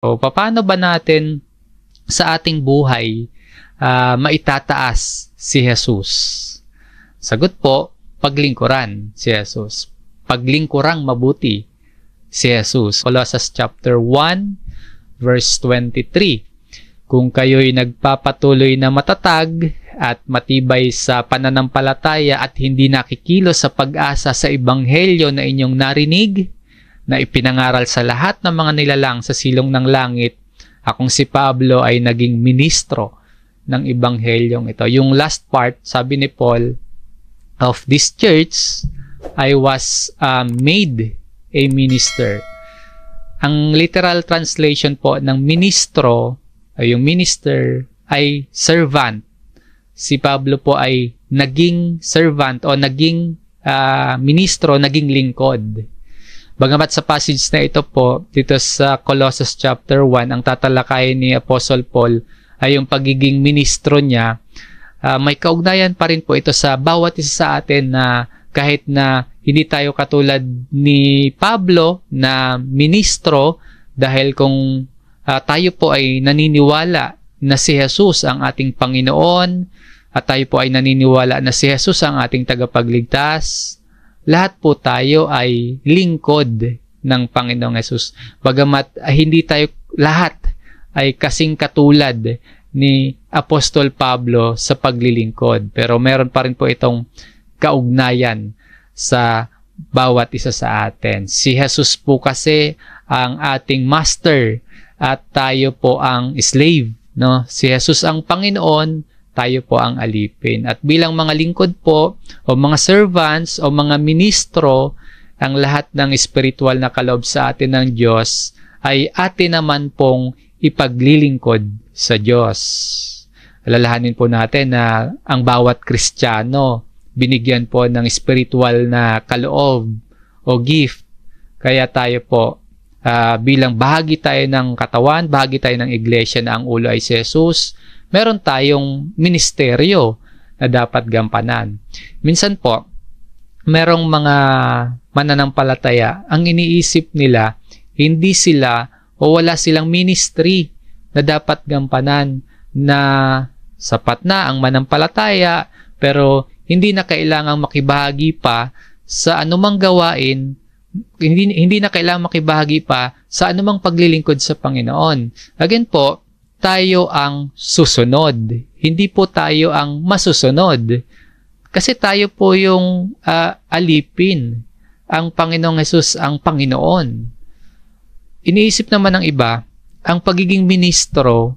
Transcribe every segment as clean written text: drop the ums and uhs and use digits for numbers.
O paano ba natin sa ating buhay maitataas si Jesus? Sagot po, paglingkuran si Jesus. Paglingkurang mabuti si Jesus. Colossians chapter 1 verse 23. Kung kayo'y nagpapatuloy na matatag at matibay sa pananampalataya at hindi nakikilos sa pag-asa sa ebanghelyo na inyong narinig, na ipinangaral sa lahat ng mga nilalang sa silong ng langit, akong si Pablo ay naging ministro ng ebanghelyong ito. Yung last part, sabi ni Paul, of this church, I was made a minister. Ang literal translation po ng ministro, ay yung minister, ay servant. Si Pablo po ay naging servant o naging ministro, naging lingkod. Bagamat sa passage na ito po, dito sa Colossus chapter 1, ang tatalakayin ni Apostle Paul ay yung pagiging ministro niya. May kaugnayan pa rin po ito sa bawat isa sa atin na kahit na hindi tayo katulad ni Pablo na ministro, dahil kung tayo po ay naniniwala na si Jesus ang ating Panginoon at tayo po ay naniniwala na si Jesus ang ating tagapagligtas, lahat po tayo ay lingkod ng Panginoong Jesus. Bagamat hindi tayo lahat ay kasing katulad ni Apostol Pablo sa paglilingkod. Pero meron pa rin po itong kaugnayan sa bawat isa sa atin. Si Jesus po kasi ang ating master at tayo po ang slave, no? Si Jesus ang Panginoon, tayo po ang alipin. At bilang mga lingkod po, o mga servants, o mga ministro, ang lahat ng spiritual na kaloob sa atin ng Diyos, ay atin naman pong ipaglilingkod sa Diyos. Alalahanin po natin na ang bawat Kristiyano, binigyan po ng spiritual na kaloob o gift. Kaya tayo po, bilang bahagi tayo ng katawan, bahagi tayo ng iglesia na ang ulo ay si Jesus, meron tayong ministeryo na dapat gampanan. Minsan po, merong mga mananampalataya, ang iniisip nila, hindi sila o wala silang ministry na dapat gampanan, na sapat na ang manampalataya, pero hindi na kailangang makibahagi pa sa anumang gawain, hindi na kailangang makibahagi pa sa anumang paglilingkod sa Panginoon. Again po, tayo ang susunod. Hindi po tayo ang masusunod. Kasi tayo po yung alipin. Ang Panginoong Jesus ang Panginoon. Iniisip naman ng iba, ang pagiging ministro,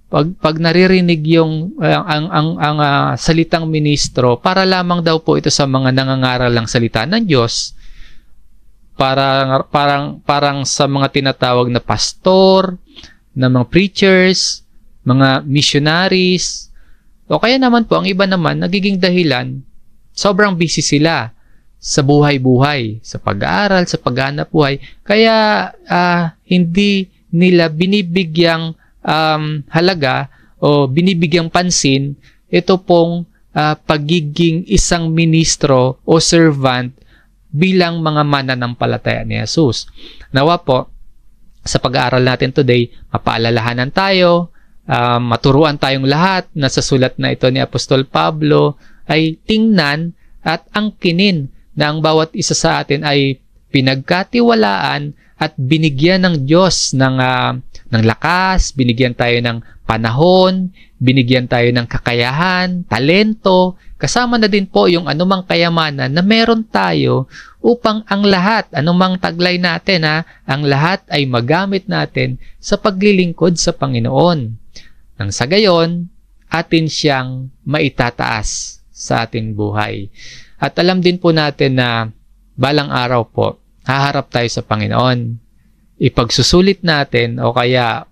pag naririnig yung ang salitang ministro, para lamang daw po ito sa mga nangangaral ng salita ng Diyos, parang sa mga tinatawag na pastor, na mga preachers, mga missionaries, o kaya naman po, ang iba naman, nagiging dahilan, sobrang busy sila sa buhay-buhay, sa pag-aaral, sa paghanap buhay, kaya hindi nila binibigyang halaga o binibigyang pansin ito pong pagiging isang ministro o servant bilang mga mananampalataya ni Jesus. Nawa po, sa pag-aaral natin today, mapaalalahanan tayo, maturuan tayong lahat na sa sulat na ito ni Apostol Pablo ay tingnan at angkinin na ang bawat isa sa atin ay pinagkatiwalaan at binigyan ng Diyos ng lakas, binigyan tayo ng panahon, binigyan tayo ng kakayahan, talento, kasama na din po yung anumang kayamanan na meron tayo upang ang lahat, anumang taglay natin ang lahat ay magamit natin sa paglilingkod sa Panginoon. Nang sa gayon, atin siyang maitataas sa ating buhay. At alam din po natin na balang araw po, haharap tayo sa Panginoon. Ipagsusulit natin o kaya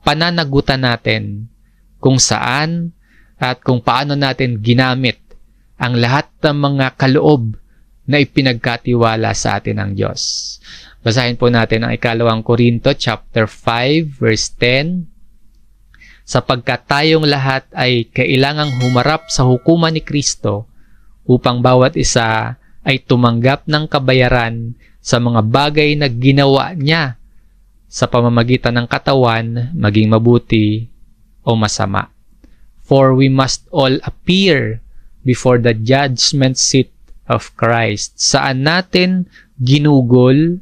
pananagutan natin kung saan at kung paano natin ginamit ang lahat ng mga kaloob na ipinagkatiwala sa atin ng Diyos. Basahin po natin ang 2 Korinto chapter 5 verse 10. Sapagkat tayong lahat ay kailangang humarap sa hukuman ni Kristo upang bawat isa ay tumanggap ng kabayaran sa mga bagay na ginawa niya sa pamamagitan ng katawan, maging mabuti o masama. For we must all appear before the judgment seat of Christ. Saan natin ginugol,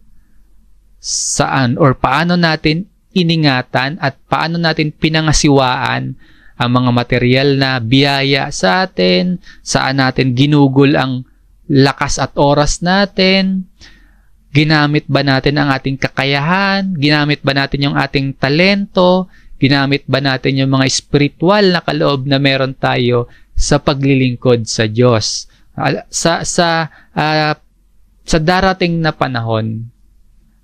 saan or paano natin iningatan at paano natin pinangasiwaan ang mga material na biyaya sa atin, saan natin ginugol ang lakas at oras natin, ginamit ba natin ang ating kakayahan, ginamit ba natin yung ating talento, ginamit ba natin yung mga spiritual na kaloob na meron tayo sa paglilingkod sa Diyos. Sa darating na panahon,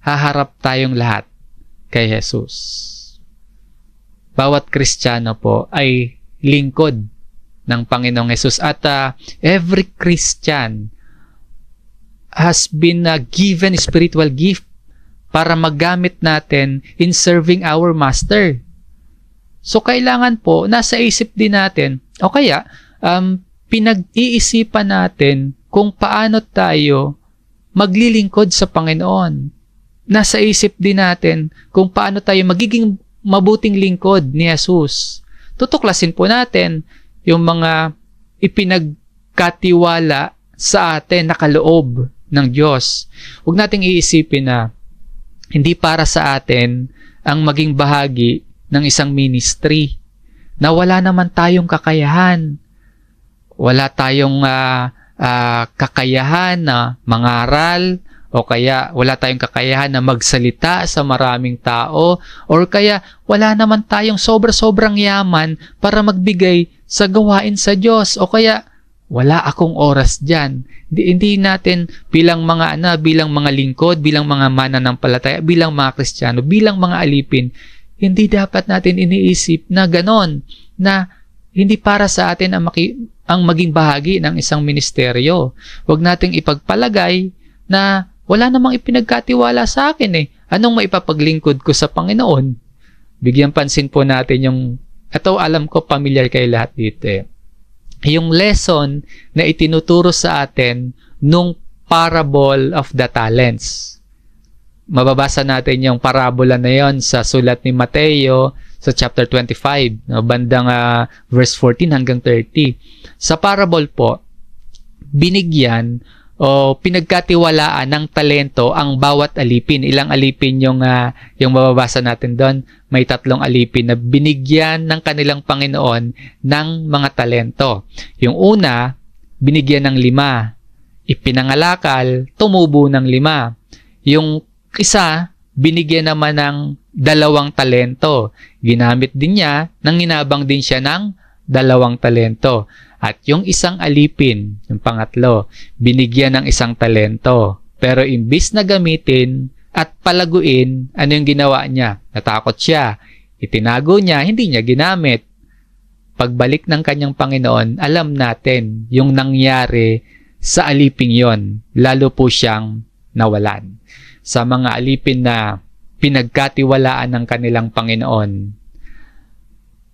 haharap tayong lahat kay Jesus. Bawat Kristiyano po ay lingkod ng Panginoong Jesus at every Christian has been given spiritual gift para magamit natin in serving our Master. So kailangan po nasa isip din natin o kaya pinag-iisipan natin kung paano tayo maglilingkod sa Panginoon. Nasa isip din natin kung paano tayo magiging mabuting lingkod ni Jesus. Tutuklasin po natin yung mga ipinagkatiwala sa atin na kaloob ng Diyos. Huwag nating iisipin na hindi para sa atin ang maging bahagi ng isang ministry na wala naman tayong kakayahan. Wala tayong kakayahan na mangaral, o kaya wala tayong kakayahan na magsalita sa maraming tao, or kaya wala naman tayong sobra-sobrang yaman para magbigay sa gawain sa Diyos, o kaya wala akong oras dyan. Hindi natin bilang mga bilang mga lingkod, bilang mga mananampalataya, bilang mga Kristiyano, bilang mga alipin, hindi dapat natin iniisip na ganon, na hindi para sa atin ang maging bahagi ng isang ministeryo. Huwag nating ipagpalagay na wala namang ipinagkatiwala sa akin eh. Anong maipapaglingkod ko sa Panginoon? Bigyan pansin po natin yung, ito alam ko familiar kayo lahat dito eh. Yung lesson na itinuturo sa atin nung parable of the talents. Mababasa natin yung parabola na yon sa sulat ni Mateo sa chapter 25, bandang verse 14 hanggang 30. Sa parable po, binigyan o pinagkatiwalaan ng talento ang bawat alipin. Ilang alipin yung mababasa natin doon? May 3 alipin na binigyan ng kanilang Panginoon ng mga talento. Yung una, binigyan ng 5. Ipinangalakal, tumubo ng 5. Yung isa, binigyan naman ng 2 talento. Ginamit din niya, nanginabang din siya ng 2 talento. At yung isang alipin, yung pangatlo, binigyan ng 1 talento. Pero imbis na gamitin at palaguin, ano yung ginawa niya? Natakot siya. Itinago niya, hindi niya ginamit. Pagbalik ng kanyang Panginoon, alam natin yung nangyari sa aliping yon. Lalo po siyang nawalan. Sa mga alipin na pinagkatiwalaan ng kanilang Panginoon,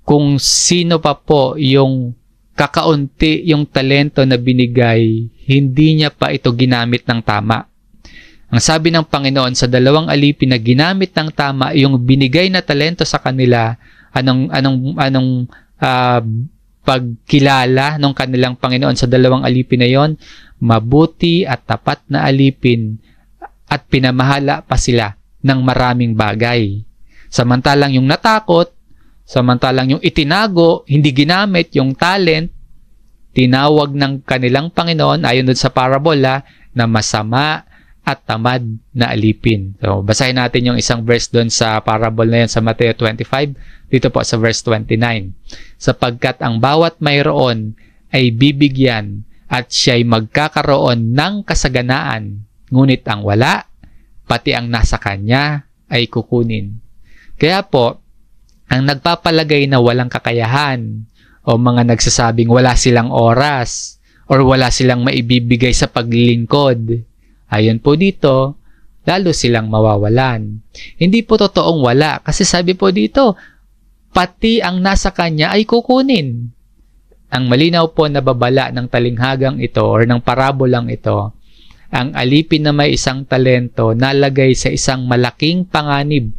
kung sino pa po yung kakaunti yung talento na binigay, hindi niya pa ito ginamit ng tama. Ang sabi ng Panginoon sa 2 alipin na ginamit ng tama yung binigay na talento sa kanila, anong pagkilala ng kanilang Panginoon sa 2 alipin na yon? Mabuti at tapat na alipin at pinamahala pa sila ng maraming bagay. Samantalang yung natakot, samantalang yung itinago, hindi ginamit yung talent, tinawag ng kanilang Panginoon ayon doon sa parabola na masama at tamad na alipin. So, basahin natin yung isang verse doon sa parable na yun sa Mateo 25, dito po sa verse 29. Sapagkat ang bawat mayroon ay bibigyan at siya'y magkakaroon ng kasaganaan, ngunit ang wala, pati ang nasa kanya ay kukunin. Kaya po, ang nagpapalagay na walang kakayahan o mga nagsasabing wala silang oras or wala silang maibibigay sa paglilingkod, ayon po dito, lalo silang mawawalan. Hindi po totoong wala kasi sabi po dito, pati ang nasa kanya ay kukunin. Ang malinaw po na babala ng talinghagang ito or ng parabolang ito, ang alipin na may 1 talento nalagay sa isang malaking panganib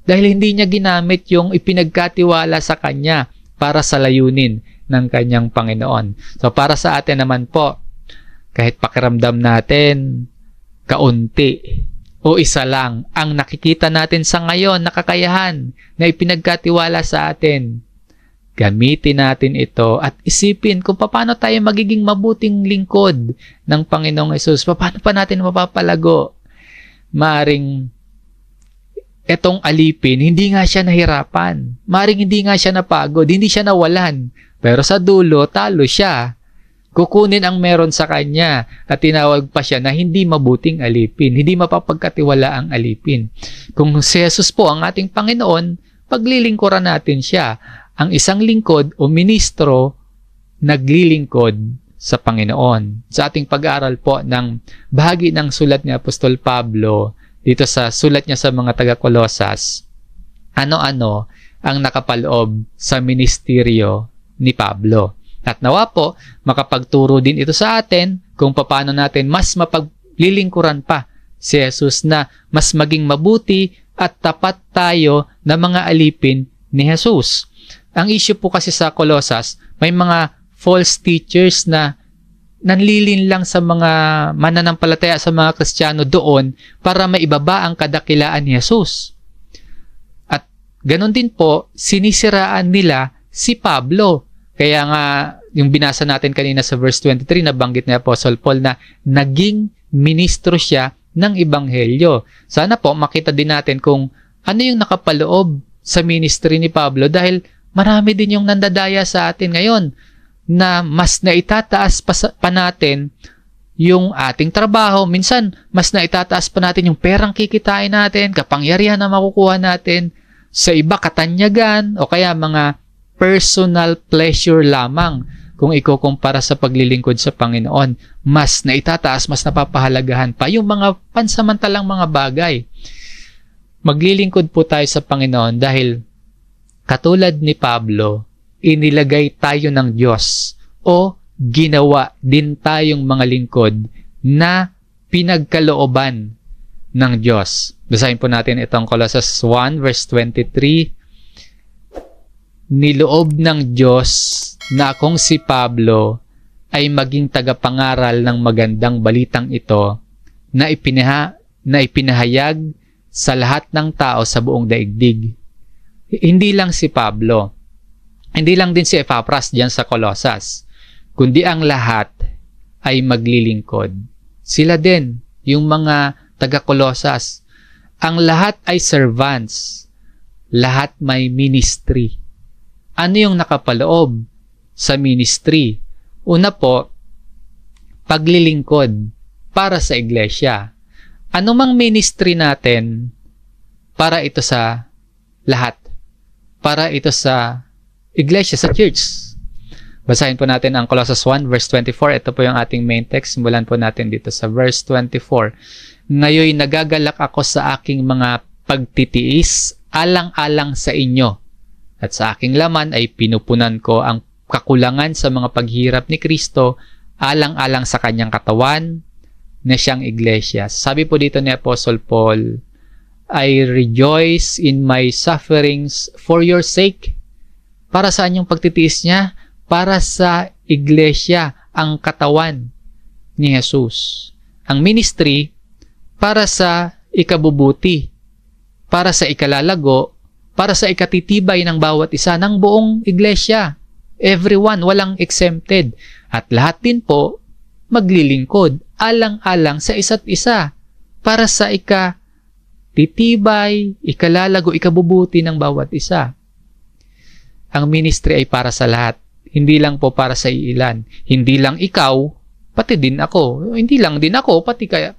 Dahil hindi niya ginamit yung ipinagkatiwala sa kanya para sa layunin ng kanyang Panginoon. So para sa atin naman po, kahit pakiramdam natin, kaunti o isa lang ang nakikita natin sa ngayon na kakayahan na ipinagkatiwala sa atin, gamitin natin ito at isipin kung paano tayo magiging mabuting lingkod ng Panginoong Hesus. Paano pa natin mapapalago? Maaring etong alipin, hindi nga siya nahirapan. Maaring hindi nga siya napagod, hindi siya nawalan. Pero sa dulo, talo siya. Kukunin ang meron sa kanya at tinawag pa siya na hindi mabuting alipin, hindi mapapagkatiwala ang alipin. Kung si Jesus po ang ating Panginoon, paglilingkuran natin siya. Ang isang lingkod o ministro, naglilingkod sa Panginoon. Sa ating pag-aaral po ng bahagi ng sulat ni Apostol Pablo, dito sa sulat niya sa mga taga-Kolosas, ano-ano ang nakapaloob sa ministeryo ni Pablo. At nawa po, makapagturo din ito sa atin kung paano natin mas mapaglilingkuran pa si Jesus na mas maging mabuti at tapat tayo na mga alipin ni Jesus. Ang issue po kasi sa Kolosas, may mga false teachers na nanlilin lang sa mga mananampalataya sa mga Kristiyano doon para maibaba ang kadakilaan ni Jesus. At ganon din po, sinisiraan nila si Pablo. Kaya nga, yung binasa natin kanina sa verse 23, nabanggit ni Apostle Paul na naging ministro siya ng Ebanghelyo. Sana po makita din natin kung ano yung nakapaloob sa ministry ni Pablo dahil marami din yung nandadaya sa atin ngayon na mas naitataas pa natin yung ating trabaho. Minsan, mas naitataas pa natin yung perang kikitain natin, kapangyarihan na makukuha natin. Sa iba, katanyagan o kaya mga personal pleasure lamang. Kung ikukumpara sa paglilingkod sa Panginoon, mas naitataas, mas napapahalagahan pa yung mga pansamantalang mga bagay. Maglilingkod po tayo sa Panginoon dahil katulad ni Pablo, inilagay tayo ng Diyos o ginawa din tayong mga lingkod na pinagkalooban ng Diyos. Basahin po natin itong Colossus 1 verse 23. Niloob ng Diyos na akong si Pablo ay maging tagapangaral ng magandang balitang ito na ipinahayag sa lahat ng tao sa buong daigdig. Hindi lang si Pablo, hindi lang din si Epaphras diyan sa Colossus, kundi ang lahat ay maglilingkod. Sila din, yung mga taga-Colossus. Ang lahat ay servants. Lahat may ministry. Ano yung nakapaloob sa ministry? Una po, paglilingkod para sa iglesia. Ano mang ministry natin, para ito sa lahat. Para ito sa iglesia, sa church. Basahin po natin ang Colossus 1 verse 24. Ito po yung ating main text. Simulan po natin dito sa verse 24. Ngayon nagagalak ako sa aking mga pagtitiis alang-alang sa inyo. At sa aking laman ay pinupunan ko ang kakulangan sa mga paghihirap ni Kristo alang-alang sa kanyang katawan na siyang iglesia. Sabi po dito ni Apostle Paul, I rejoice in my sufferings for your sake. Para saan yung pagtitiis niya? Para sa iglesia, ang katawan ni Jesus. Ang ministry, para sa ikabubuti, para sa ikalalago, para sa ikatitibay ng bawat isa ng buong iglesia. Everyone, walang exempted. At lahat din po, maglilingkod, alang-alang sa isa't isa, para sa ikatitibay, ikalalago, ikabubuti ng bawat isa. Ang ministry ay para sa lahat. Hindi lang po para sa ilan. Hindi lang ikaw, pati din ako. Hindi lang din ako, pati kayo,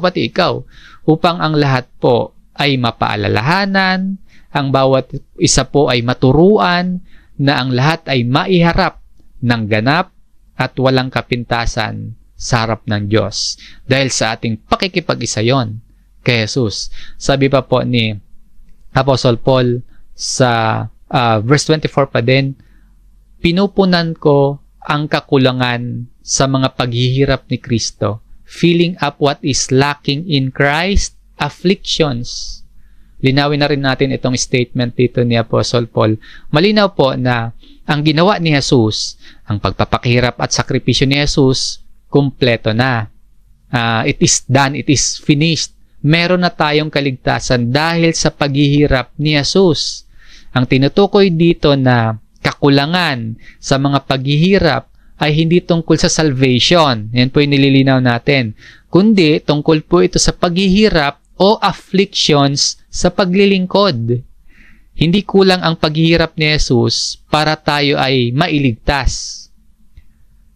pati ikaw. Upang ang lahat po ay mapaalalahanan, ang bawat isa po ay maturuan, na ang lahat ay maiharap ng ganap at walang kapintasan sa harap ng Diyos. Dahil sa ating pakikipag-isa yon kay Jesus. Sabi pa po ni Apostle Paul sa verse 24 pa din, pinupunan ko ang kakulangan sa mga paghihirap ni Kristo, filling up what is lacking in Christ, afflictions. linawin na rin natin itong statement dito ni Apostle Paul. Malinaw po na ang ginawa ni Jesus, ang pagpapakahirap at sakripisyo ni Jesus, kumpleto na. It is done, it is finished. Meron na tayong kaligtasan dahil sa paghihirap ni Jesus. Ang tinutukoy dito na kakulangan sa mga paghihirap ay hindi tungkol sa salvation. Yan po yung nililinaw natin. Kundi tungkol po ito sa paghihirap o afflictions sa paglilingkod. Hindi kulang ang paghihirap ni Jesus para tayo ay mailigtas.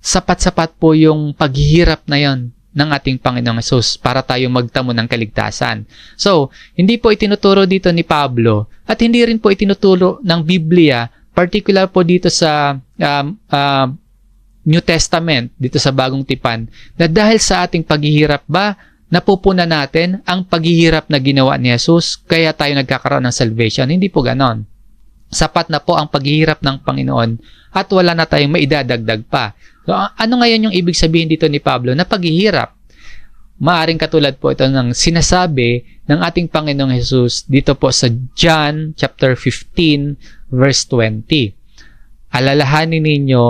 Sapat-sapat po yung paghihirap na yon ng ating Panginoong Jesus para tayo magtamo ng kaligtasan. So, hindi po itinuturo dito ni Pablo at hindi rin po itinuturo ng Biblia, particular po dito sa New Testament, dito sa Bagong Tipan, na dahil sa ating paghihirap ba, napupunan natin ang paghihirap na ginawa ni Jesus, kaya tayo nagkakaroon ng salvation. Hindi po ganon. Sapat na po ang paghihirap ng Panginoon at wala na tayong maidadagdag pa. So, ano ngayon yung ibig sabihin dito ni Pablo na paghihirap? Maaring katulad po ito ng sinasabi ng ating Panginoong Jesus dito po sa John chapter 15 verse 20. Alalahanin ninyo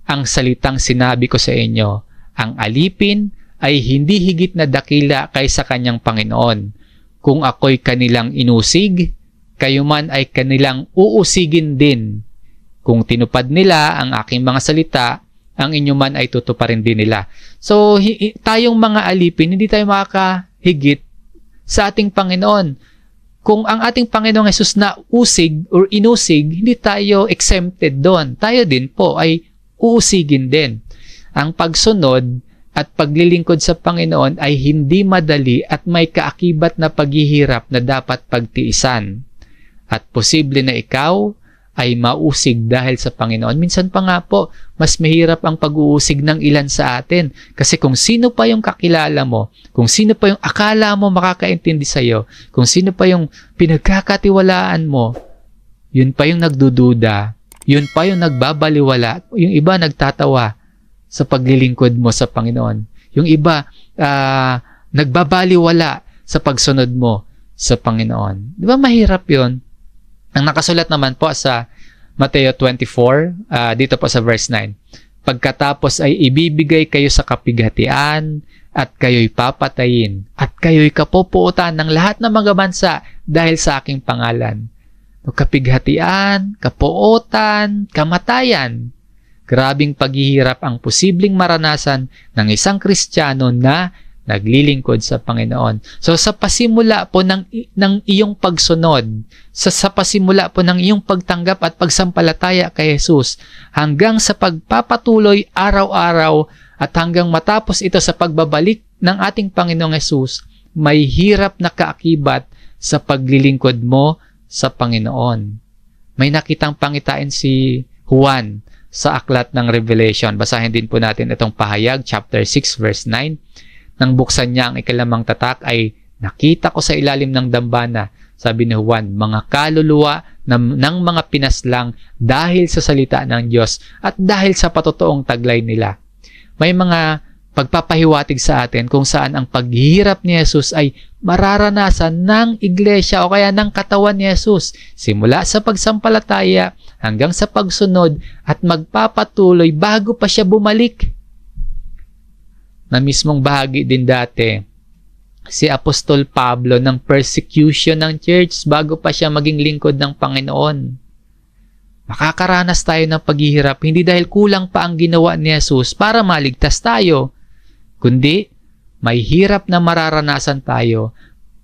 ang salitang sinabi ko sa inyo, ang alipin ay hindi higit na dakila kaysa kanyang Panginoon. Kung ako'y kanilang inusig, kayo man ay kanilang uusigin din. Kung tinupad nila ang aking mga salita, ang inyo man ay tutuparin din nila. So, tayong mga alipin, hindi tayo makakahigit sa ating Panginoon. Kung ang ating Panginoong Jesus na usig or inusig, hindi tayo exempted doon. Tayo din po ay uusigin din. Ang pagsunod at paglilingkod sa Panginoon ay hindi madali at may kaakibat na paghihirap na dapat pagtiisan. At posible na ikaw ay mausig dahil sa Panginoon. Minsan pa nga po, mas mahirap ang pag-uusig ng ilan sa atin. Kasi kung sino pa yung kakilala mo, kung sino pa yung akala mo makakaintindi sa'yo, kung sino pa yung pinagkakatiwalaan mo, yun pa yung nagdududa, yun pa yung nagbabaliwala, yung iba nagtatawa sa paglilingkod mo sa Panginoon. Yung iba nagbabaliwala sa pagsunod mo sa Panginoon. Di ba mahirap yun? Ang nakasulat naman po sa Mateo 24, dito po sa verse 9. Pagkatapos ay ibibigay kayo sa kapighatian at kayo'y papatayin at kayo'y kapupuutan ng lahat ng mga bansa dahil sa aking pangalan. Kapighatian, kapuutan, kamatayan. Grabing paghihirap ang posibleng maranasan ng isang Kristiyano na naglilingkod sa Panginoon. So sa pasimula po ng iyong pagsunod, sa pasimula po ng iyong pagtanggap at pagsampalataya kay Jesus, hanggang sa pagpapatuloy araw-araw at hanggang matapos ito sa pagbabalik ng ating Panginoong Jesus, may hirap na kaakibat sa paglilingkod mo sa Panginoon. May nakitang pangitain si Juan sa aklat ng Revelation. Basahin din po natin itong pahayag, chapter 6, verse 9. Nang buksan niya ang ikalimang tatak ay nakita ko sa ilalim ng dambana, sabi ni Juan, mga kaluluwa ng mga pinaslang dahil sa salita ng Diyos at dahil sa patotoong taglay nila. May mga pagpapahiwatig sa atin kung saan ang paghihirap ni Jesus ay mararanasan ng iglesia o kaya ng katawan ni Jesus simula sa pagsampalataya hanggang sa pagsunod at magpapatuloy bago pa siya bumalik. Na mismong bahagi din dati si Apostol Pablo ng persecution ng church bago pa siya maging lingkod ng Panginoon. Makakaranas tayo ng paghihirap hindi dahil kulang pa ang ginawa ni Jesus para maligtas tayo, kundi may hirap na mararanasan tayo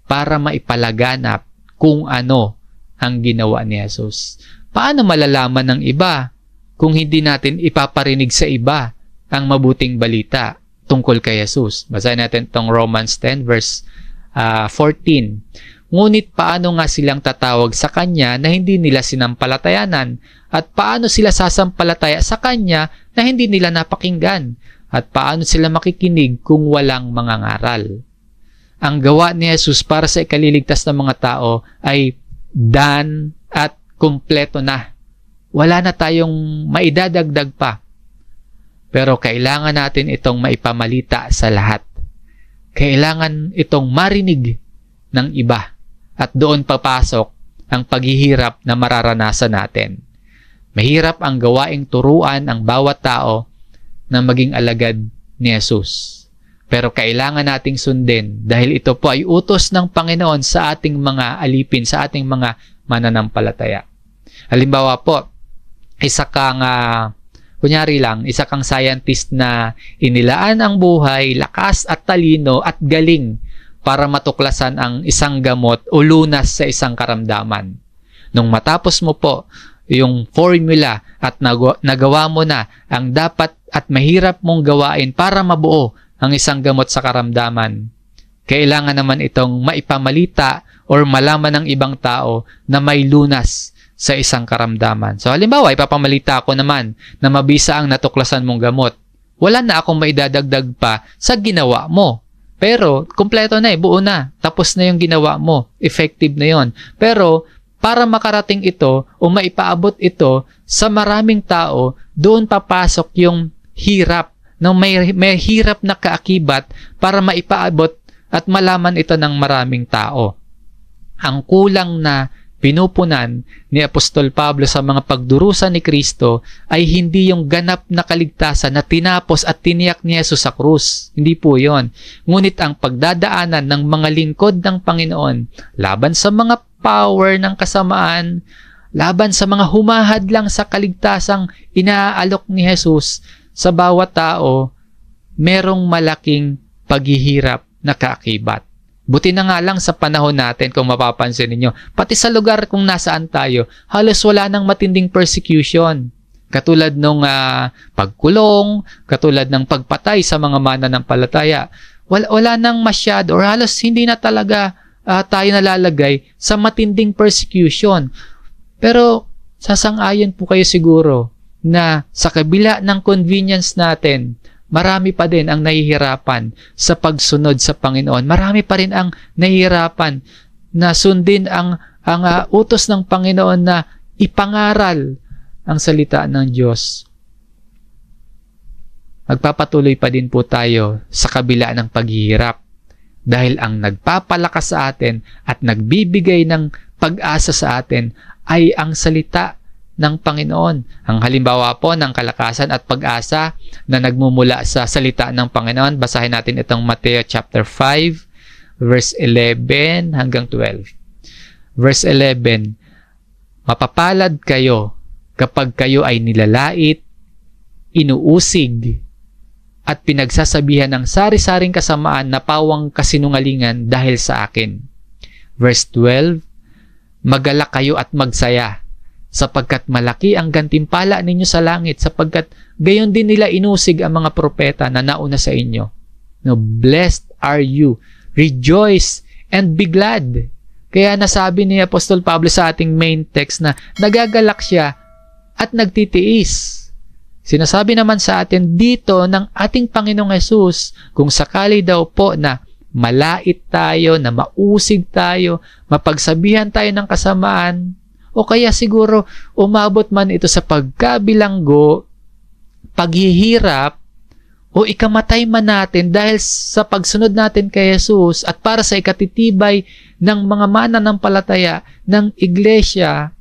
para maipalaganap kung ano ang ginawa ni Jesus. Paano malalaman ng iba kung hindi natin ipaparinig sa iba ang mabuting balita tungkol kay Jesus? Basahin natin itong Romans 10 verse 14. Ngunit paano nga silang tatawag sa Kanya na hindi nila sinampalatayanan? At paano sila sasampalataya sa Kanya na hindi nila napakinggan? At paano sila makikinig kung walang mangangaral? Ang gawa ni Jesus para sa ikaliligtas ng mga tao ay done at kumpleto na. Wala na tayong maidadagdag pa. Pero kailangan natin itong maipamalita sa lahat. Kailangan itong marinig ng iba. at doon papasok ang paghihirap na mararanasan natin. Mahirap ang gawaing turuan ang bawat tao na maging alagad ni Jesus. Pero kailangan nating sundin dahil ito po ay utos ng Panginoon sa ating mga alipin, sa ating mga mananampalataya. Halimbawa po, isa kang scientist na inilaan ang buhay, lakas at talino at galing para matuklasan ang isang gamot o lunas sa isang karamdaman. Nung matapos mo po yung formula at nagawa mo na ang dapat at mahirap mong gawain para mabuo ang isang gamot sa karamdaman, kailangan naman itong maipamalita or malaman ng ibang tao na may lunas sa isang karamdaman. So halimbawa, ipapamalita ko naman na mabisa ang natuklasan mong gamot. Wala na akong maidadagdag pa sa ginawa mo. Pero, kumpleto na buo na. Tapos na yung ginawa mo. Effective na yon. Pero, para makarating ito o maipaabot ito sa maraming tao, doon papasok yung hirap. May hirap na kaakibat para maipaabot at malaman ito ng maraming tao. Ang kulang na pinupunan ni Apostol Pablo sa mga pagdurusa ni Kristo ay hindi yung ganap na kaligtasan na tinapos at tiniyak ni Jesus sa krus. Hindi po yon. Ngunit ang pagdadaanan ng mga lingkod ng Panginoon laban sa mga power ng kasamaan, laban sa mga humahad lang sa kaligtasang inaalok ni Jesus sa bawat tao, merong malaking paghihirap na kaakibat. Buti na nga lang sa panahon natin, kung mapapansin ninyo, pati sa lugar kung nasaan tayo, halos wala nang matinding persecution. Katulad nung pagkulong, katulad ng pagpatay sa mga mananampalataya. Wala nang masyado or halos hindi na talaga tayo nalalagay sa matinding persecution. Pero sasang-ayon po kayo siguro na sa kabila ng convenience natin, marami pa din ang nahihirapan sa pagsunod sa Panginoon. Marami pa rin ang nahihirapan na sundin ang utos ng Panginoon na ipangaral ang salita ng Diyos. Magpapatuloy pa din po tayo sa kabila ng paghihirap dahil ang nagpapalakas sa atin at nagbibigay ng pag-asa sa atin ay ang salita ng Panginoon. Ang halimbawa po ng kalakasan at pag-asa na nagmumula sa salita ng Panginoon, basahin natin itong Mateo chapter 5, verse 11 hanggang 12. Verse 11, mapapalad kayo kapag kayo ay nilalait, inuusig, at pinagsasabihan ng sari-saring kasamaan na pawang kasinungalingan dahil sa akin. Verse 12, magalak kayo at magsaya, sapagkat malaki ang gantimpala ninyo sa langit, sapagkat gayon din nila inusig ang mga propeta na nauna sa inyo. No, blessed are you, rejoice and be glad. Kaya nasabi ni Apostol Pablo sa ating main text na nagagalak siya at nagtitiis. Sinasabi naman sa atin dito ng ating Panginoong Hesus, kung sakali daw po na malait tayo, na mausig tayo, mapagsabihan tayo ng kasamaan, o kaya siguro umabot man ito sa pagkabilanggo, paghihirap, o ikamatay man natin dahil sa pagsunod natin kay Jesus at para sa ikatitibay ng mga mananampalataya ng iglesia,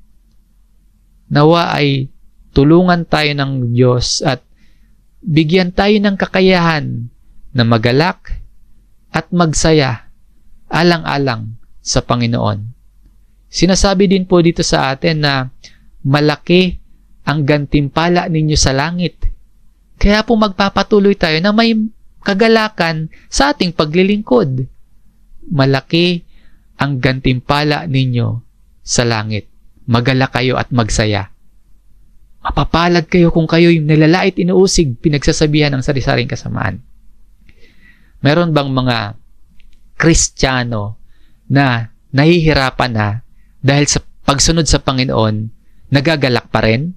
nawa ay tulungan tayo ng Diyos at bigyan tayo ng kakayahan na magalak at magsaya alang-alang sa Panginoon. Sinasabi din po dito sa atin na malaki ang gantimpala ninyo sa langit. Kaya po magpapatuloy tayo na may kagalakan sa ating paglilingkod. Malaki ang gantimpala ninyo sa langit. Magalak kayo at magsaya. Mapapalad kayo kung kayo'y nilalait, inuusig, pinagsasabihan ng sari-saring kasamaan. Meron bang mga Kristiyano na nahihirapan na dahil sa pagsunod sa Panginoon, nagagalak pa rin?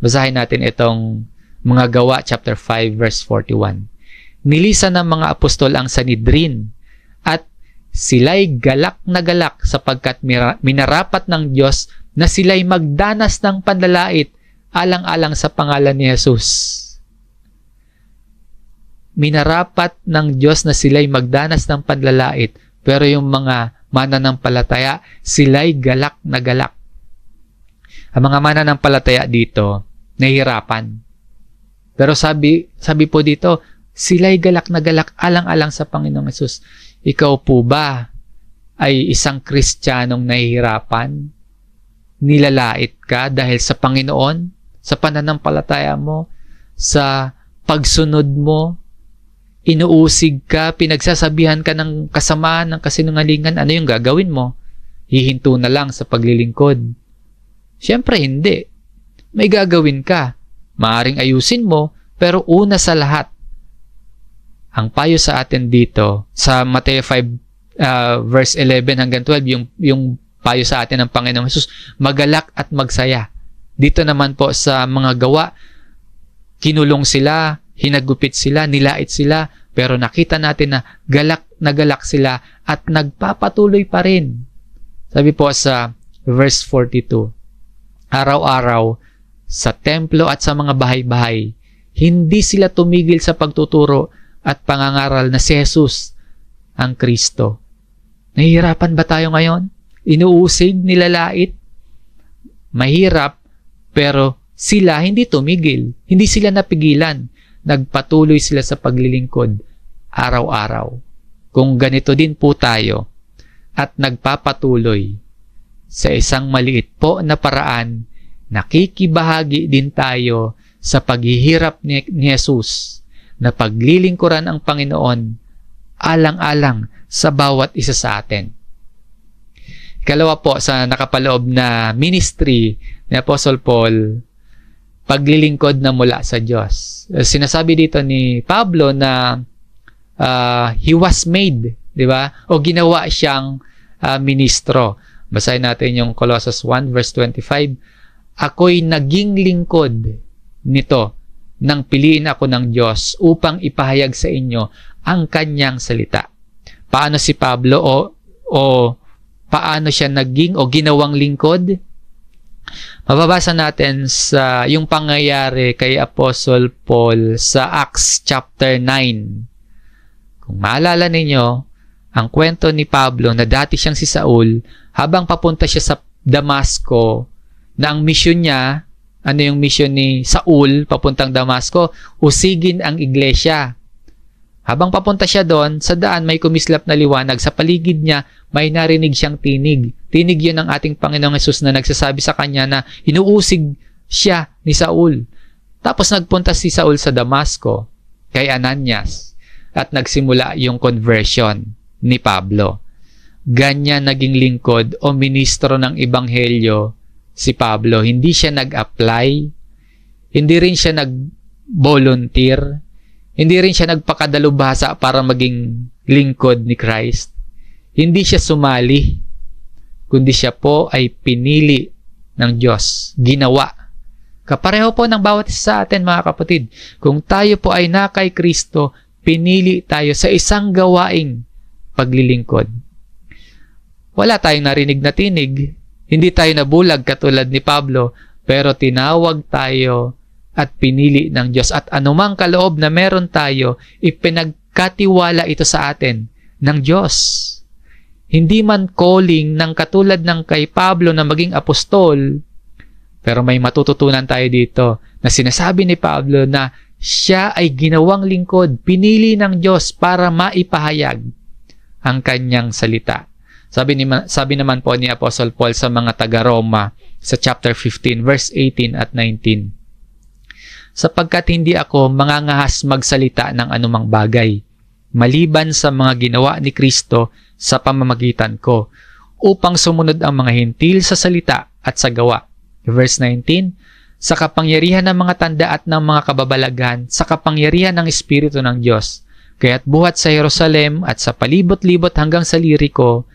Basahin natin itong mga Gawa chapter 5 verse 41. Nilisan ng mga apostol ang Sanhedrin at sila'y galak na galak sapagkat minarapat ng Diyos na sila'y magdanas ng panlalait alang-alang sa pangalan ni Jesus. Minarapat ng Diyos na sila'y magdanas ng panlalait, pero yung mga mananampalataya, sila'y galak na galak. Ang mga mananampalataya dito, nahihirapan. Pero sabi po dito, sila'y galak na galak alang-alang sa Panginoong Hesus. Ikaw po ba ay isang Kristiyanong nahihirapan? Nilalait ka dahil sa Panginoon, sa pananampalataya mo, sa pagsunod mo, inuusig ka, pinagsasabihan ka ng kasamaan, ng kasinungalingan, ano yung gagawin mo? Hihinto na lang sa paglilingkod. Siyempre hindi. May gagawin ka. Maaring ayusin mo, pero una sa lahat, ang payo sa atin dito, sa Mateo 5, verse 11 hanggang 12, yung payo sa atin ng Panginoong Hesus, magalak at magsaya. Dito naman po sa mga gawa, kinulong sila, hinagupit sila, nilait sila, pero nakita natin na galak sila at nagpapatuloy pa rin. Sabi po sa verse 42, araw-araw sa templo at sa mga bahay-bahay, hindi sila tumigil sa pagtuturo at pangangaral na si Jesus ang Kristo. Nahihirapan ba tayo ngayon? Inuusig, nilalait? Mahirap, pero sila hindi tumigil. Hindi sila napigilan. Nagpatuloy sila sa paglilingkod araw-araw. Kung ganito din po tayo at nagpapatuloy sa isang maliit po na paraan, nakikibahagi din tayo sa paghihirap ni Jesus na paglilingkuran ang Panginoon alang-alang sa bawat isa sa atin. Ikalawa po sa nakapaloob na ministry ni Apostle Paul, paglilingkod na mula sa Diyos. Sinasabi dito ni Pablo na he was made, di ba? O ginawa siyang ministro. Basahin natin yung Colossus 1 verse 25. Ako'y naging lingkod nito nang piliin ako ng Diyos upang ipahayag sa inyo ang kanyang salita. Paano si Pablo o paano siya naging o ginawang lingkod? Mababasa natin sa yung pangyayari kay Apostle Paul sa Acts chapter 9. Kung maalala ninyo, ang kwento ni Pablo na dati siyang si Saul, habang papunta siya sa Damasco, na ang misyon niya, ano yung misyon ni Saul papuntang Damasco? Usigin ang iglesia. Habang papunta siya doon, sa daan may kumislap na liwanag. Sa paligid niya, may narinig siyang tinig. Tinig yun ng ating Panginoong Hesus na nagsasabi sa kanya na inuusig siya ni Saul. Tapos nagpunta si Saul sa Damasco kay Ananias at nagsimula yung conversion ni Pablo. Ganyan naging lingkod o ministro ng Ebanghelyo si Pablo. Hindi siya nag-apply, hindi rin siya nag-volunteer, hindi rin siya nagpakadalubhasa para maging lingkod ni Christ. Hindi siya sumali, kundi siya po ay pinili ng Diyos, ginawa. Kapareho po ng bawat isa sa atin, mga kapatid. Kung tayo po ay na kay Kristo, pinili tayo sa isang gawaing paglilingkod. Wala tayong narinig na tinig, hindi tayo nabulag katulad ni Pablo, pero tinawag tayo at pinili ng Diyos. At anumang kaloob na meron tayo, ipinagkatiwala ito sa atin ng Diyos. Hindi man calling ng katulad ng kay Pablo na maging apostol, pero may matututunan tayo dito na sinasabi ni Pablo na siya ay ginawang lingkod, pinili ng Diyos para maipahayag ang kanyang salita. Sabi naman po ni Apostle Paul sa mga taga-Roma sa chapter 15 verse 18 at 19. Sapagkat hindi ako mangangahas magsalita ng anumang bagay, maliban sa mga ginawa ni Kristo sa pamamagitan ko, upang sumunod ang mga hintil sa salita at sa gawa. Verse 19, sa kapangyarihan ng mga tanda at ng mga kababalaghan, sa kapangyarihan ng Espiritu ng Diyos, kaya't buhat sa Jerusalem at sa palibot-libot hanggang sa liriko,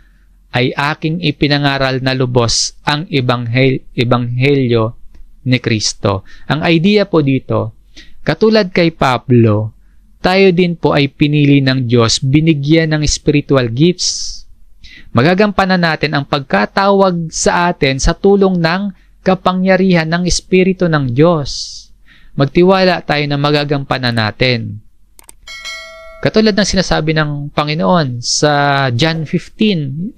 ay aking ipinangaral na lubos ang ebanghelyo ni Kristo. Ang idea po dito, katulad kay Pablo, tayo din po ay pinili ng Diyos, binigyan ng spiritual gifts. Magagampanan natin ang pagkatawag sa atin sa tulong ng kapangyarihan ng Espiritu ng Diyos. Magtiwala tayo na magagampanan natin. Katulad ng sinasabi ng Panginoon sa John 15,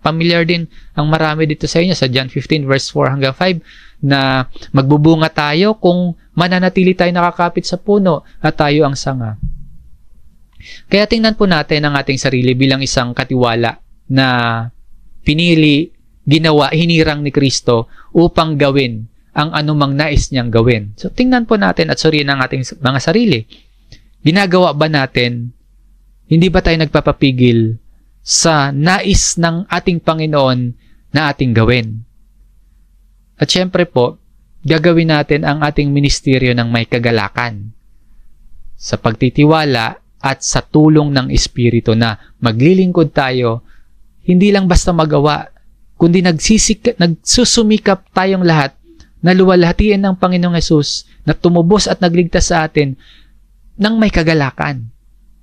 familiar din ang marami dito sa inyo sa John 15 verse 4 hanggang 5, na magbubunga tayo kung mananatili tayo nakakapit sa puno at tayo ang sanga. Kaya tingnan po natin ang ating sarili bilang isang katiwala na pinili, ginawa, hinirang ni Kristo upang gawin ang anumang nais niyang gawin. So tingnan po natin at suriin ang ating mga sarili. Ginagawa ba natin, hindi ba tayo nagpapapigil sa nais ng ating Panginoon na ating gawin? At syempre po, gagawin natin ang ating ministeryo ng may kagalakan, sa pagtitiwala at sa tulong ng Espiritu na maglilingkod tayo, hindi lang basta magawa, kundi nagsusumikap tayong lahat na luwalhatiin ng Panginoong Hesus na tumubos at nagligtas sa atin ng may kagalakan.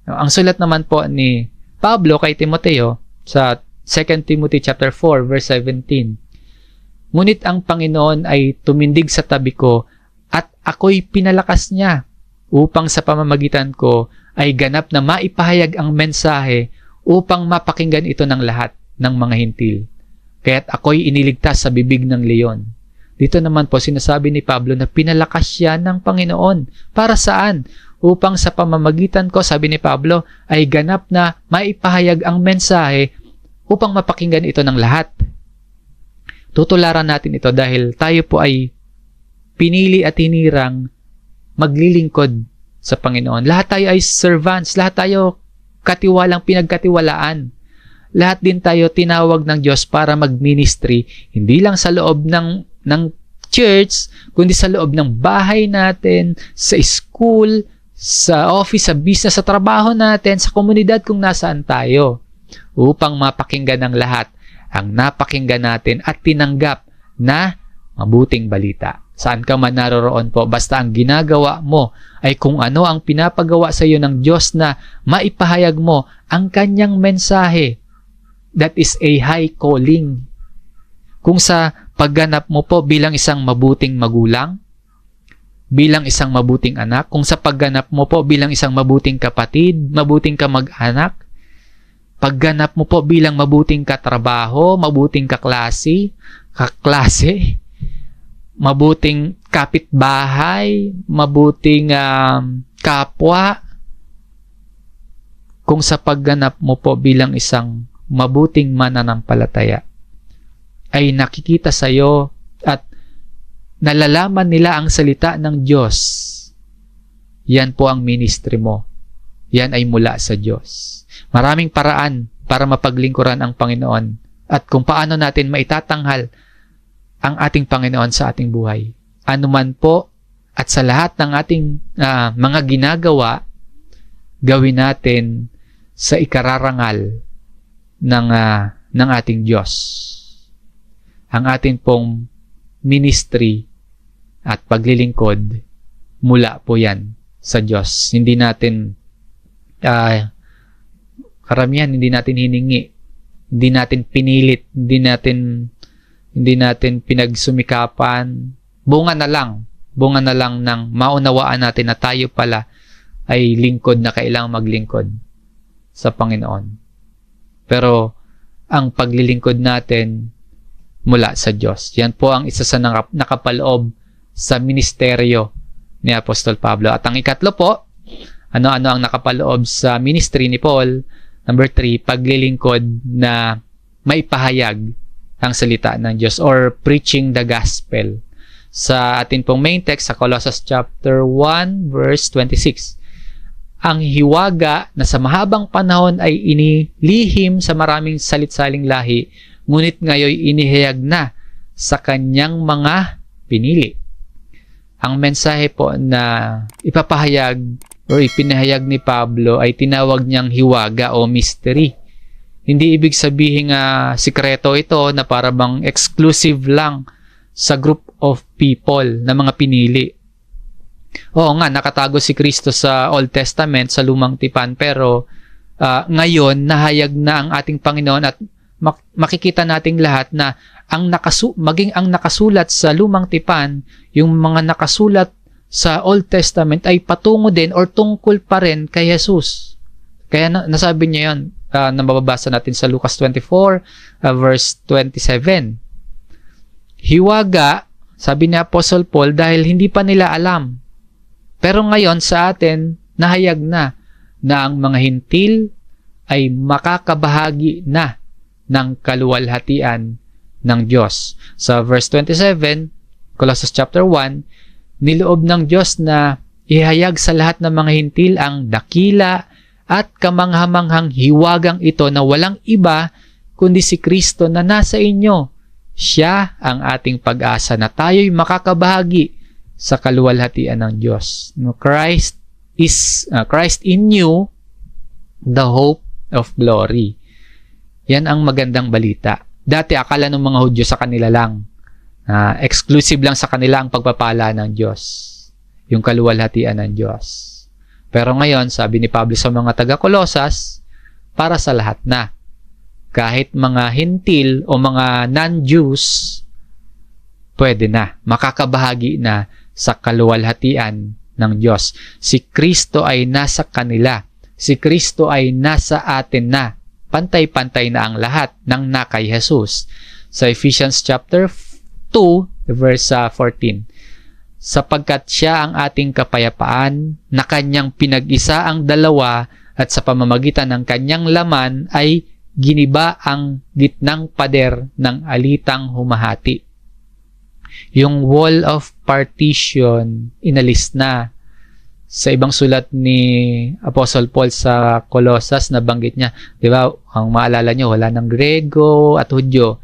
Ang sulat naman po ni Pablo kay Timoteo sa 2 Timothy chapter 4 verse 17. Ngunit ang Panginoon ay tumindig sa tabi ko at ako'y pinalakas niya upang sa pamamagitan ko ay ganap na maipahayag ang mensahe upang mapakinggan ito ng lahat ng mga hintil. Kaya't ako'y iniligtas sa bibig ng leon. Dito naman po sinasabi ni Pablo na pinalakas siya ng Panginoon. Para saan? Upang sa pamamagitan ko, sabi ni Pablo, ay ganap na maipahayag ang mensahe upang mapakinggan ito ng lahat. Tutularan natin ito dahil tayo po ay pinili at hinirang maglilingkod sa Panginoon. Lahat tayo ay servants, lahat tayo katiwalang pinagkatiwalaan. Lahat din tayo tinawag ng Diyos para mag-ministry, hindi lang sa loob ng church, kundi sa loob ng bahay natin, sa school, sa office, sa business, sa trabaho natin, sa komunidad kung nasaan tayo, upang mapakinggan ng lahat ang napakinggan natin at tinanggap na mabuting balita. Saan ka man naroroon po, basta ang ginagawa mo ay kung ano ang pinapagawa sa iyo ng Diyos na maipahayag mo ang kanyang mensahe. That is a high calling. Kung sa pagganap mo po bilang isang mabuting magulang, bilang isang mabuting anak, kung sa pagganap mo po bilang isang mabuting kapatid, mabuting kamag-anak, pagganap mo po bilang mabuting katrabaho, mabuting kaklase, mabuting kapitbahay, mabuting kapwa, kung sa pagganap mo po bilang isang mabuting mananampalataya, ay nakikita sa iyo at nalalaman nila ang salita ng Diyos, yan po ang ministry mo. Yan ay mula sa Diyos. Maraming paraan para mapaglingkuran ang Panginoon at kung paano natin maitatanghal ang ating Panginoon sa ating buhay. Ano man po at sa lahat ng ating mga ginagawa, gawin natin sa ikararangal ng ating Diyos. Ang ating pong ministry at paglilingkod, mula po yan sa Diyos. Hindi natin karamihan, hindi natin hiningi, hindi natin pinilit, hindi natin pinagsumikapan. Bunga na lang ng maunawaan natin na tayo pala ay lingkod na kailangang maglingkod sa Panginoon. Pero ang paglilingkod natin mula sa Diyos. Yan po ang isa sa nakapaloob sa ministeryo ni Apostol Pablo. At ang ikatlo po, ano-ano ang nakapaloob sa ministry ni Paul? Number 3, paglilingkod na maipahayag ang salita ng Diyos or preaching the gospel. Sa atin pong main text sa Colossus chapter 1 verse 26. Ang hiwaga na sa mahabang panahon ay inilihim sa maraming salit-saling lahi, ngunit ngayon inihayag na sa kanyang mga pinili. Ang mensahe po na ipapahayag o ipinahayag ni Pablo ay tinawag niyang hiwaga o mystery. Hindi ibig sabihin sikreto ito na para bang exclusive lang sa group of people na mga pinili. Oo nga, nakatago si Kristo sa Old Testament, sa Lumang Tipan, pero ngayon nahayag na ang ating Panginoon at makikita nating lahat na maging ang nakasulat sa Lumang Tipan, yung mga nakasulat sa Old Testament ay patungo din or tungkol pa rin kay Jesus. Kaya nasabi niya yun, na mababasa natin sa Lucas 24, verse 27. Hiwaga, sabi ni Apostle Paul, dahil hindi pa nila alam. Pero ngayon sa atin, nahayag na ang mga hintil ay makakabahagi na ng kaluwalhatian ng Diyos. Sa verse 27, Colossus chapter 1, niloob ng Diyos na ihayag sa lahat ng mga hintil ang dakila at kamanghamanghang hiwagang ito na walang iba kundi si Kristo na nasa inyo. Siya ang ating pag-asa na tayo'y makakabahagi sa kaluwalhatian ng Diyos. Christ in you, the hope of glory. Yan ang magandang balita. Dati akala ng mga Hudyo sa kanila lang, exclusive lang sa kanila ang pagpapala ng Diyos, yung kaluwalhatian ng Diyos. Pero ngayon, sabi ni Pablo sa mga taga-Kolosas, para sa lahat na. Kahit mga hintil o mga non-Jews, pwede na, makakabahagi na sa kaluwalhatian ng Diyos. Si Kristo ay nasa kanila. Si Kristo ay nasa atin na. Pantay-pantay na ang lahat ng nakay Jesus. Sa Ephesians chapter 2, verse 14. Sapagkat siya ang ating kapayapaan, na kanyang pinag-isa ang dalawa, at sa pamamagitan ng kanyang laman ay giniba ang gitnang pader ng alitang humahati. Yung wall of partition, inalis na. Sa ibang sulat ni Apostle Paul sa Colossus, nabanggit niya, di ba, ang maalala niyo, wala ng Grego at Hudyo,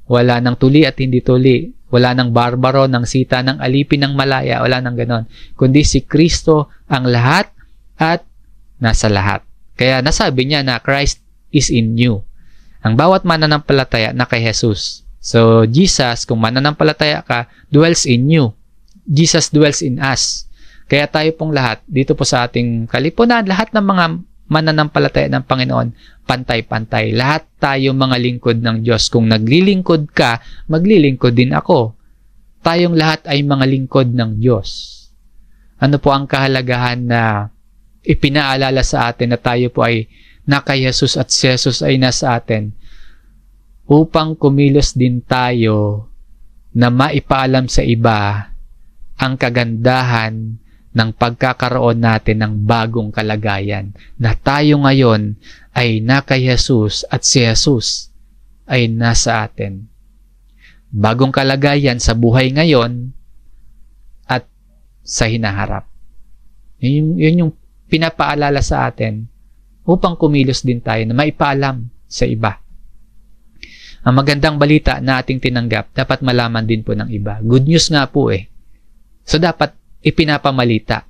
wala ng tuli at hindi tuli, wala ng barbaro, ng sita, ng alipin, ng malaya, wala ng ganon. Kundi si Kristo ang lahat at nasa lahat. Kaya nasabi niya na Christ is in you. Ang bawat mananampalataya na kay Jesus. So, Jesus, kung mananampalataya ka, dwells in you. Jesus dwells in us. Kaya tayo pong lahat, dito po sa ating kalipunan, lahat ng mga mananampalataya ng Panginoon, pantay-pantay. Lahat tayo mga lingkod ng Diyos. Kung naglilingkod ka, maglilingkod din ako. Tayong lahat ay mga lingkod ng Diyos. Ano po ang kahalagahan na ipinaalala sa atin na tayo po ay na kay Jesus at si Jesus ay nasa atin upang kumilos din tayo na maipaalam sa iba ang kagandahan ng pagkakaroon natin ng bagong kalagayan na tayo ngayon ay na kay Jesus at si Jesus ay nasa atin. Bagong kalagayan sa buhay ngayon at sa hinaharap. Yun yung pinapaalala sa atin upang kumilos din tayo na maipaalam sa iba. Ang magandang balita na ating tinanggap, dapat malaman din po ng iba. Good news nga po eh. So dapat ipinapamalita.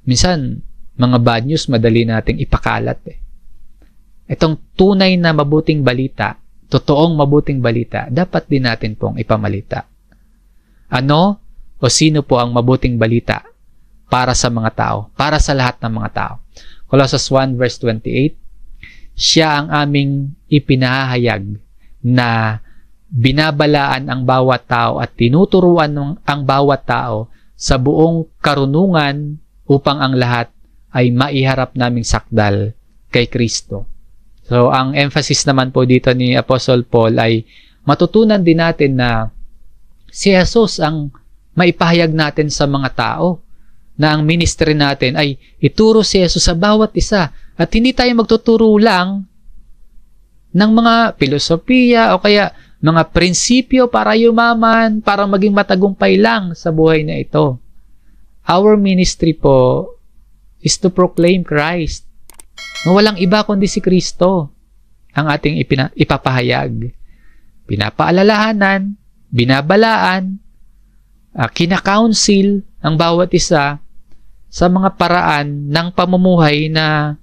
Minsan, mga bad news, madali nating ipakalat eh. Itong tunay na mabuting balita, totoong mabuting balita, dapat din natin pong ipamalita. Ano o sino po ang mabuting balita para sa mga tao, para sa lahat ng mga tao? Colossus 1 verse 28, siya ang aming ipinahayag na binabalaan ang bawat tao at tinuturuan ang bawat tao sa buong karunungan upang ang lahat ay maiharap naming sakdal kay Kristo. So, ang emphasis naman po dito ni Apostle Paul ay matutunan din natin na si Jesus ang maipahayag natin sa mga tao, na ang ministry natin ay ituro si Jesus sa bawat isa at hindi tayo magtuturo lang ng mga filosofiya o kaya mga prinsipyo para yumaman, para maging matagumpay lang sa buhay na ito. Our ministry po is to proclaim Christ. Walang iba kundi si Kristo ang ating ipapahayag. Pinapaalalahanan, binabalaan, kina-counsel ang bawat isa sa mga paraan ng pamumuhay na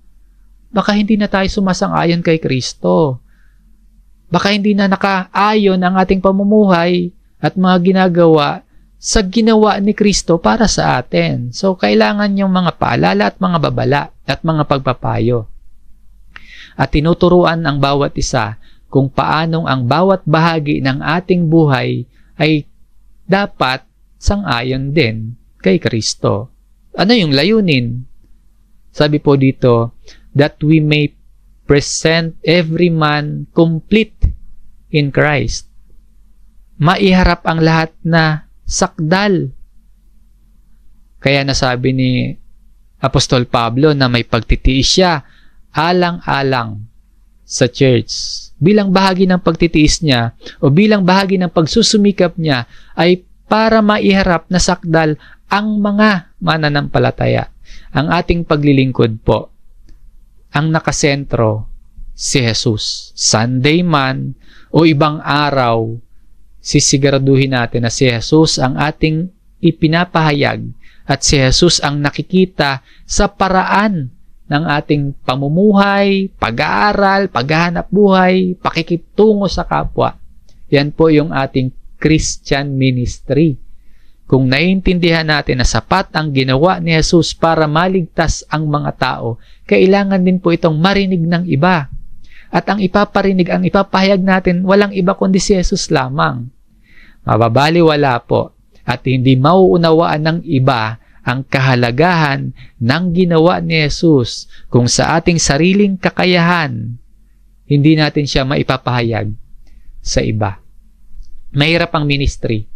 baka hindi na tayo sumasang-ayon kay Kristo. Baka hindi na nakaayon ang ating pamumuhay at mga ginagawa sa ginawa ni Kristo para sa atin. So, kailangan yung mga paalala at mga babala at mga pagpapayo. At tinuturuan ang bawat isa kung paanong ang bawat bahagi ng ating buhay ay dapat sang-ayon din kay Kristo. Ano yung layunin? Sabi po dito, that we may present every man complete in Christ. Maiharap ang lahat na sakdal. Kaya nasabi ni Apostol Pablo na may pagtitiis siya alang-alang sa church. Bilang bahagi ng pagtitiis niya o bilang bahagi ng pagsusumikap niya ay para maiharap na sakdal ang mga mananampalataya. Ang ating paglilingkod po, ang nakasentro si Jesus. Sunday man o ibang araw, sisiguraduhin natin na si Jesus ang ating ipinapahayag at si Jesus ang nakikita sa paraan ng ating pamumuhay, pag-aaral, paghahanap buhay, pakikitungo sa kapwa. Yan po yung ating Christian ministry. Kung naiintindihan natin na sapat ang ginawa ni Jesus para maligtas ang mga tao, kailangan din po itong marinig ng iba. At ang ipaparinig, ang ipapahayag natin, walang iba kundi si Jesus lamang. Mababaliwala po at hindi mauunawaan ng iba ang kahalagahan ng ginawa ni Jesus kung sa ating sariling kakayahan, hindi natin siya maipapahayag sa iba. Mahirap ang ministry.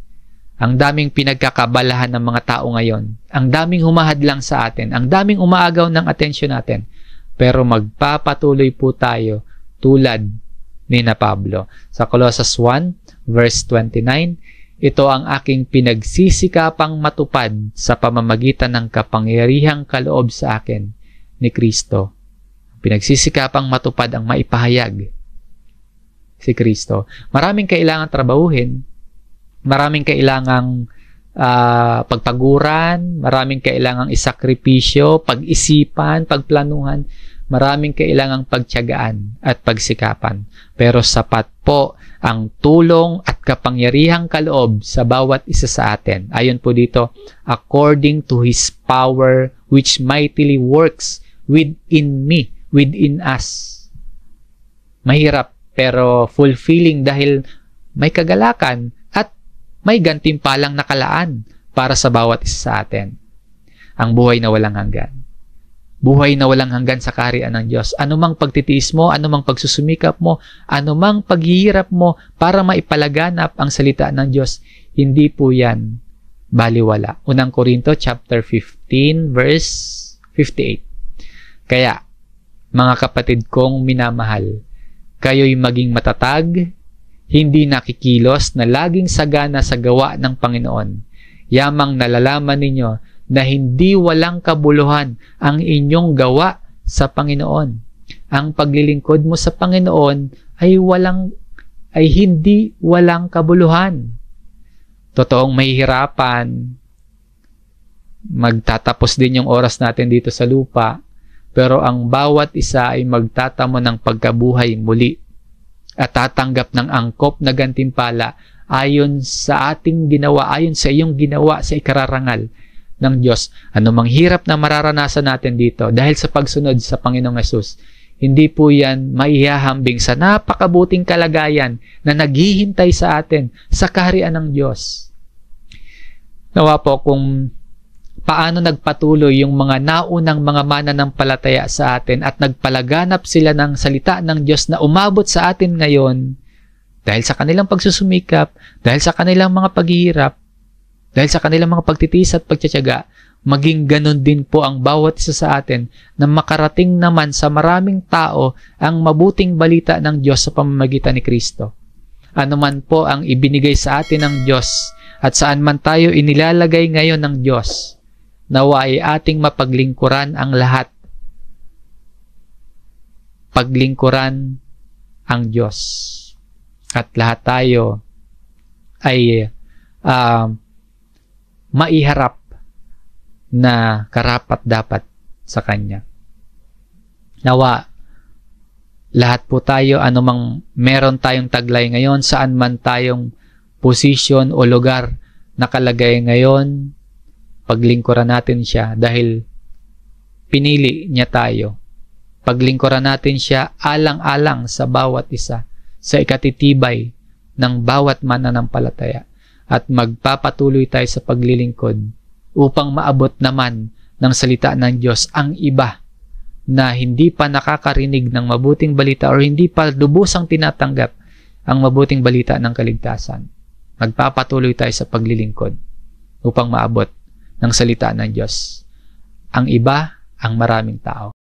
Ang daming pinagkakabalahan ng mga tao ngayon. Ang daming humahadlang sa atin. Ang daming umaagaw ng atensyon natin. Pero magpapatuloy po tayo tulad ni na Pablo. Sa Colossus 1, verse 29, ito ang aking pinagsisikapang matupad sa pamamagitan ng kapangyarihang kaloob sa akin ni Kristo. Pinagsisikapang matupad ang maipahayag si Kristo. Maraming kailangang trabahuhin, maraming kailangang pagpaguran, maraming kailangang isakripisyo, pag-isipan, pagplanuhan, maraming kailangang pagtiyagaan at pagsikapan. Pero sapat po ang tulong at kapangyarihang kaloob sa bawat isa sa atin. Ayon po dito, according to His power which mightily works within me, within us. Mahirap pero fulfilling dahil may kagalakan at may gantimpalang nakalaan para sa bawat isa sa atin. Ang buhay na walang hanggan. Buhay na walang hanggan sa kaharian ng Diyos. Anumang pagtitiis mo, anumang pagsusumikap mo, anumang paghihirap mo para maipalaganap ang salita ng Diyos, hindi po yan baliwala. Unang Korinto chapter 15 verse 58. Kaya, mga kapatid kong minamahal, kayo'y maging matatag, hindi nakikilos na laging sagana sa gawa ng Panginoon. Yamang nalalaman ninyo na hindi walang kabuluhan ang inyong gawa sa Panginoon. Ang paglilingkod mo sa Panginoon ay hindi walang kabuluhan. Totoong mahihirapan, magtatapos din yung oras natin dito sa lupa, pero ang bawat isa ay magtatamo ng pagkabuhay muli at tatanggap ng angkop na gantimpala ayon sa ating ginawa, ayon sa iyong ginawa sa ikararangal ng Diyos. Anumang hirap na mararanasan natin dito dahil sa pagsunod sa Panginoong Hesus, hindi po yan maihahambing sa napakabuting kalagayan na naghihintay sa atin sa kaharian ng Diyos. Nawa po kung paano nagpatuloy yung mga naunang mga mananampalataya sa atin at nagpalaganap sila ng salita ng Diyos na umabot sa atin ngayon dahil sa kanilang pagsusumikap, dahil sa kanilang mga paghihirap, dahil sa kanilang mga pagtitiis at pagtitiyaga, maging ganun din po ang bawat isa sa atin na makarating naman sa maraming tao ang mabuting balita ng Diyos sa pamamagitan ni Kristo. Ano man po ang ibinigay sa atin ng Diyos at saan man tayo inilalagay ngayon ng Diyos, nawa ay ating mapaglingkuran ang lahat. Paglingkuran ang Diyos. At lahat tayo ay maiharap na karapat-dapat sa Kanya. Nawa, lahat po tayo, anumang meron tayong taglay ngayon, saan man tayong posisyon o lugar nakalagay ngayon, paglingkuran natin siya dahil pinili niya tayo. Paglingkuran natin siya alang-alang sa bawat isa, sa ikatitibay ng bawat mananampalataya. At magpapatuloy tayo sa paglilingkod upang maabot naman ng salita ng Diyos ang iba na hindi pa nakakarinig ng mabuting balita or hindi pa lubusang tinatanggap ang mabuting balita ng kaligtasan. Magpapatuloy tayo sa paglilingkod upang maabot ng salita ng Diyos ang iba, ang maraming tao.